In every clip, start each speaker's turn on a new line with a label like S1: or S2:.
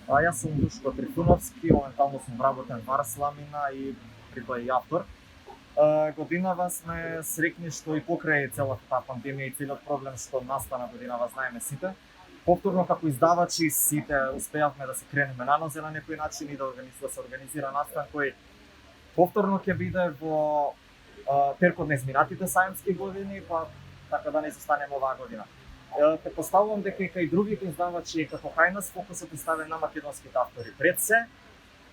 S1: Јас сум Душко Трифуновски, моментално сум вработен во Арс Ламина и припој и автор. Годинава сме среќни што и покрај целата таа пандемија и целиот проблем што настана годинава, знаеме сите. Повторно како издавачи сите успеавме да се кренеме на нозе на некој начин и да се организира настан кој повторно ќе биде во перкот на изминатите сајмски години, па така да не изостанеме оваа година. Предпоставувам дека и кај другите издавачи како кај нас фокусот е ставен на македонските автори пред се,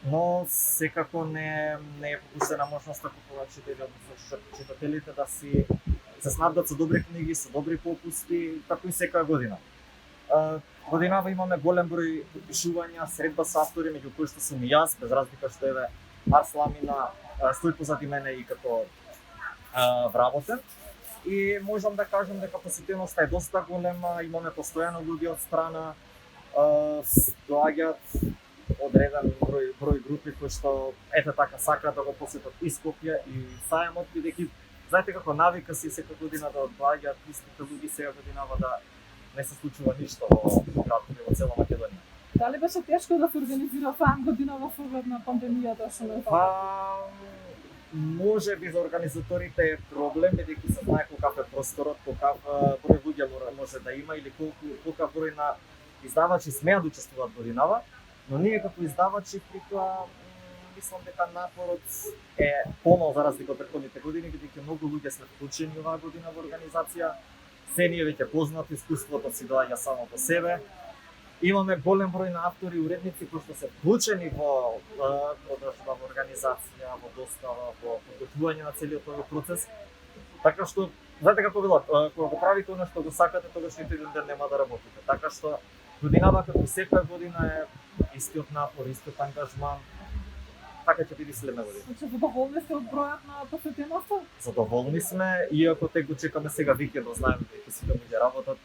S1: но секако не е пропуштена можноста купувачите, односно читателите да си се снабдат со добри книги, со добри попусти, како и секоја година. Годинава имаме голем број подпишувања, средба со автори, меѓу кои што сум и јас, без разлика што еве Арс Ламина стои позади мене и како вработен. И можам да кажам дека посетеноста е доста голема, имаме постојано луѓе од страна, доаѓаат одреден број групи кои што ете така сакаат да го посетат и Скопје и сајмот, бидејќи знаете како навика си секоја година да доаѓаат истите луѓе, сега годинава да не се случува ништо во градот и во цела Македонија.
S2: Дали беше тешко да се организира сајм годинава со оглед на пандемијата што не
S1: може би за организаторите е проблем, бидејќи се знае колкав е просторот, колкав број луѓе може да има или колкав број на издавачи смеат да учествуваат годинава, но ние како издавачи при тоа мислам дека напорот е помал за разлика од претходните години, бидејќи многу луѓе сме вклучени оваа година во организација. Се ние веќе познати, искуството си доаѓа само по себе. Имаме голем број на автори и уредници кои што се вклучени во подршба, во организација, во достава, во подготвување на целиот овој процес. Така што, знаете како велат, кога го правите она што го сакате, тогаш ниту еден ден нема да работите. Така што годинава како секоја година е истиот напор, истиот ангажман. Така ќе биде следна година.
S2: Значи, задоволни сте од бројот на посетеноста?
S1: Задоволни сме, иако тек го чекаме сега викендот, знаеме дека сите луѓе работат,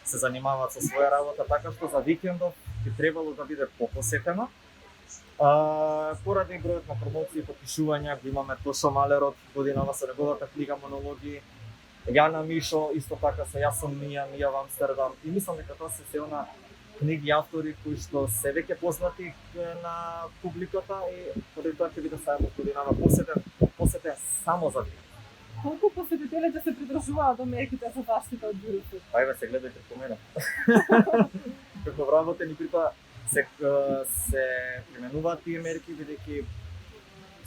S1: се занимаваат со своја работа, така што за викендов би требало да биде попосетено. Поради бројот на промоции и подпишувања, го имаме Тошо Малерот годинава со неговата книга Монологи, Јана Мишо, исто така со Јас сум Мија во Амстердам. И мислам дека тоа се она книги и автори кои што се веќе познати на публиката и поради тоа ќе биде сајмот годинава посетен само за викенд.
S2: Колку посетители ќе се придржуваат до мерките за заштита од вирусот?
S1: Ајде се гледајте по мене. Како вработен и при тоа се применуваат тие мерки, бидејќи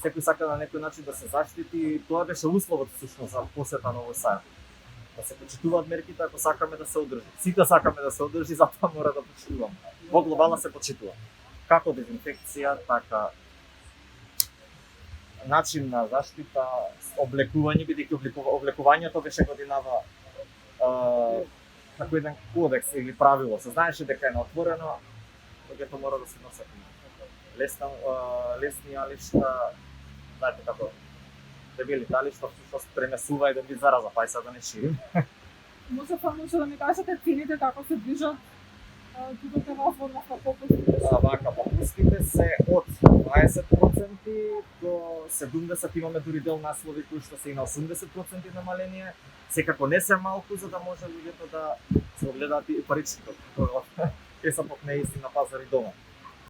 S1: секој сака на некој начин да се заштити и тоа беше условот всушност за посета на овој сајм. Да се почитуваат мерките ако сакаме да се одржи. Сите сакаме да се одржи, затоа мора да почитуваме. Во глобала се почитува. Како дезинфекција, така начин на заштита, облекување, бидејќи облекувањето беше годинава како еден кодекс или правило. Се знаеше дека е на отворено, луѓето мора да се носат лесни алишта, знаете како дебели талишта, што пренесува еден вид зараза, па и сега да не ширим.
S2: Може само да ми кажете цените како се движат тука во формата попустите?
S1: Вака, попустите се од 20% до 70%, имаме дури дел наслови кои што се и на 80% намаление. Секако не се малку за да може луѓето да се огледаат и паричките. Е са пак неистина пазари дома.